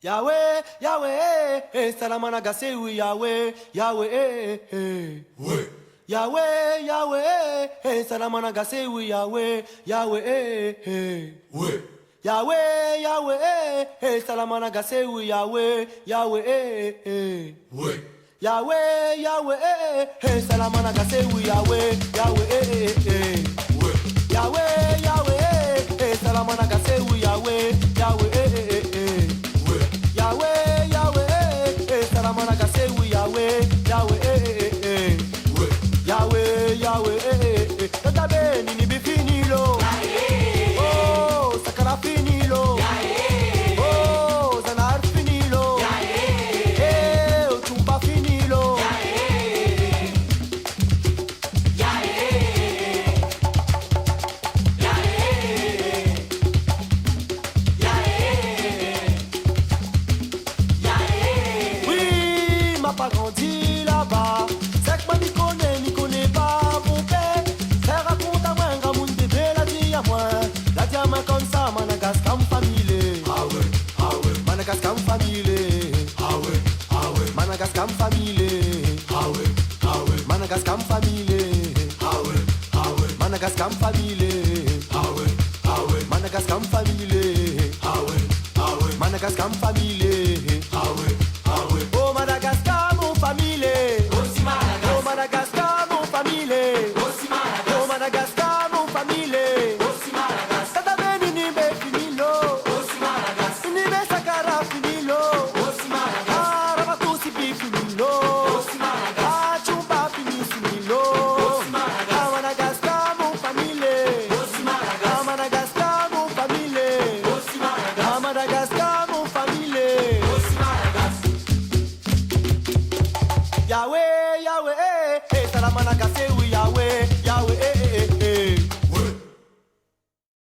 Yahweh, Yahweh, Salamana Gasewi, Yahweh, Yahweh, Yahweh, Yahweh, Salamana Gasewi, Yahweh, Yahweh, Yahweh, Yahweh, Salamana Gasewi, Yahweh, Yahweh, Yahweh, Yahweh, Salamana Gasewi, Yahweh, Yahweh, Yahweh, Yahweh, Salamana Gasewi, Yahweh, Yahweh, Yahweh, Yahweh, Salamana Gasewi, Yahweh, Yahweh, Yahweh, Yahweh, Tatabe nini bifinilo, oh, sakara finilo, oh, zanar finilo, eh, chumba finilo, oui, m'a pas grandi là-bas. C'est que moi m'y connais pas mon père. C'est raconte à moi un grand monde bébé la dit à moi. La diamant comme ça, Madagascar famille. Ah ouais, Madagascar famille. Ah ouais, Madagascar famille. Ah ouais, Madagascar famille. Ah ouais, Madagascar famille. Ah ouais, Madagascar famille. Ah ouais, Madagascar famille. Ah ouais, oh Madagascar mon famille. Oh Madagascar mon famille. Oh Madagascar mon famille. Tata ben inime finilo. Inime sakara finilo. Ah rabatu sipi finilo. Ah chumba fini finilo. Ah Madagascar mon famille. Ah Madagascar mon famille. Ah Madagascar mon famille. Yahweh, Yahweh, Salamana Gasewi, Yahweh, Yahweh.